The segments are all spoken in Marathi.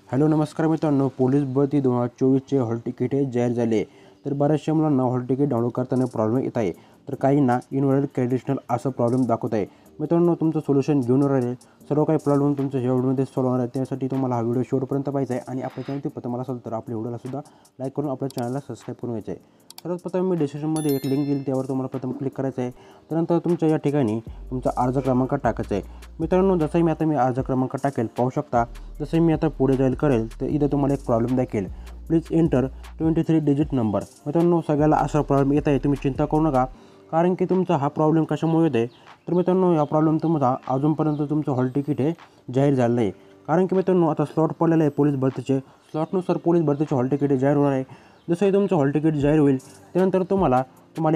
हॅलो नमस्कार मित्रांनो, पोलीस भरती 2024चे हॉल तिकीट हे जाहीर झाले. तर बऱ्याचशा मुलांना हॉल तिकीट डाउनलोड करताना प्रॉब्लेम येत आहे. तर काहींना इनव्हॅलिड क्रेडेन्शियल असं प्रॉब्लेम दाखवत आहे. मित्रांनो, तुमचं सोल्युशन घेऊन राहिले. सर्व काही प्रॉब्लेम तुमच्या या व्हिडिओमध्ये सॉल्व्ह होणार आहे. त्यासाठी तुम्हाला हा व्हिडिओ शेवटपर्यंत पाहायचा आहे आणि आपल्या चॅनल ते प्रथम असेल तर आपल्या व्हिडिओला सुद्धा लाईक करून आपल्या चॅनलला सबस्क्राईब करून घ्यायचं आहे. सर्वात प्रथम मी डिस्क्रिप्शनमध्ये एक लिंक देईल, त्यावर तुम्हाला प्रथम क्लिक करायचं आहे. त्यानंतर तुमच्या या ठिकाणी तुमचा अर्ज क्रमांक टाकायचा आहे. मित्रांनो, जसं मी अर्ज क्रमांक टाकेल पाहू शकता. जसं मी आता पुढे जाईल करेल तर इथं तुम्हाला एक प्रॉब्लेम दाखवेल, प्लीज एंटर 23 डिजिट नंबर. मित्रांनो, सगळ्याला असा प्रॉब्लेम येत आहे, तुम्ही चिंता करू नका. कारण की तुमचा हा प्रॉब्लेम कशामुळे येत आहे तर मित्रांनो, हा प्रॉब्लेम तुमचा अजूनपर्यंत तुमचं हॉल तिकीट हे जाहीर झालं नाही. कारण की मित्रांनो, आता स्लॉट पडलेले आहे पोलीस भरतीचे. स्लॉटनुसार पोलीस भरतीचे हॉल तिकीट जाहीर होणार आहे. जसंही तुमचं हॉल तिकीट जाहीर होईल त्यानंतर तुम्हाला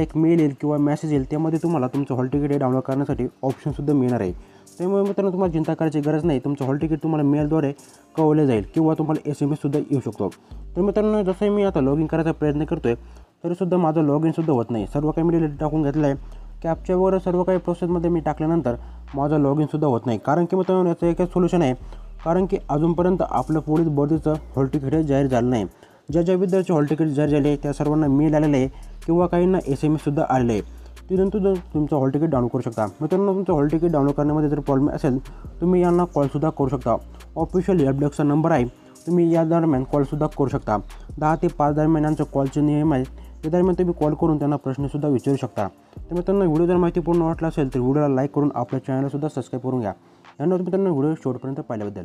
एक मेल येईल किंवा मेसेज येईल, त्यामध्ये तुम्हाला तुमचं हॉल तिकीट हे डाउनलोड करण्यासाठी ऑप्शनसुद्धा मिळणार आहे. त्यामुळे मित्रांनो, तुम्हाला चिंता करायची गरज नाही. तुमचं हॉल तिकीट तुम्हाला मेलद्वारे कळवले जाईल किंवा तुम्हाला SMS येऊ शकतो. तर मित्रांनो, जसंही मी आता लॉग इन करायचा प्रयत्न करतो आहे तरीसुद्धा माझं लॉग इनसुद्धा होत नाही. सर्व काही मी टाकून घेतलं आहे. कॅप्चावर सर्व काही प्रोसेसमध्ये मी टाकल्यानंतर माझं लॉग इनसुद्धा होत नाही. कारण की मित्रांनो, याचं एकच सोल्युशन आहे. कारण की अजूनपर्यंत आपलं पोलीस भरतीचं हॉल तिकीट हे जाहीर झालं नाही. ज्या विद्यार्थ्याचे हॉल तिकीट जाहीर झाले त्या सर्वांना मेल आलेलं आहे किंवा काहींना SMS आलेले आहे. तिथून तुमचं हॉल तिकीट डाउनलोड करू शकता. मित्रांनो, तुमचं हॉल तिकीट डाउनलोड करण्यामध्ये जर प्रॉब्लेम असेल तुम्ही यांना कॉलसुद्धा करू शकता. ऑफिशियल हेल्पडेस्कचा नंबर आहे, तुम्ही या दरम्यान कॉलसुद्धा करू शकता. 10 ते 5 दरम्यान यांचं कॉलचे नियम आहे. त्या दरम्यान तुम्ही कॉल करून त्यांना प्रश्नसुद्धा विचारू शकता. तर मित्रांनो, व्हिडिओ जर माहितीपूर्ण वाटला असेल तर व्हिडिओला लाईक करून आपल्या चॅनलसुद्धा सबस्क्राईब करून घ्या. यानंतर मित्रांनो, व्हिडिओ शेवटपर्यंत पाहिल्याबद्दल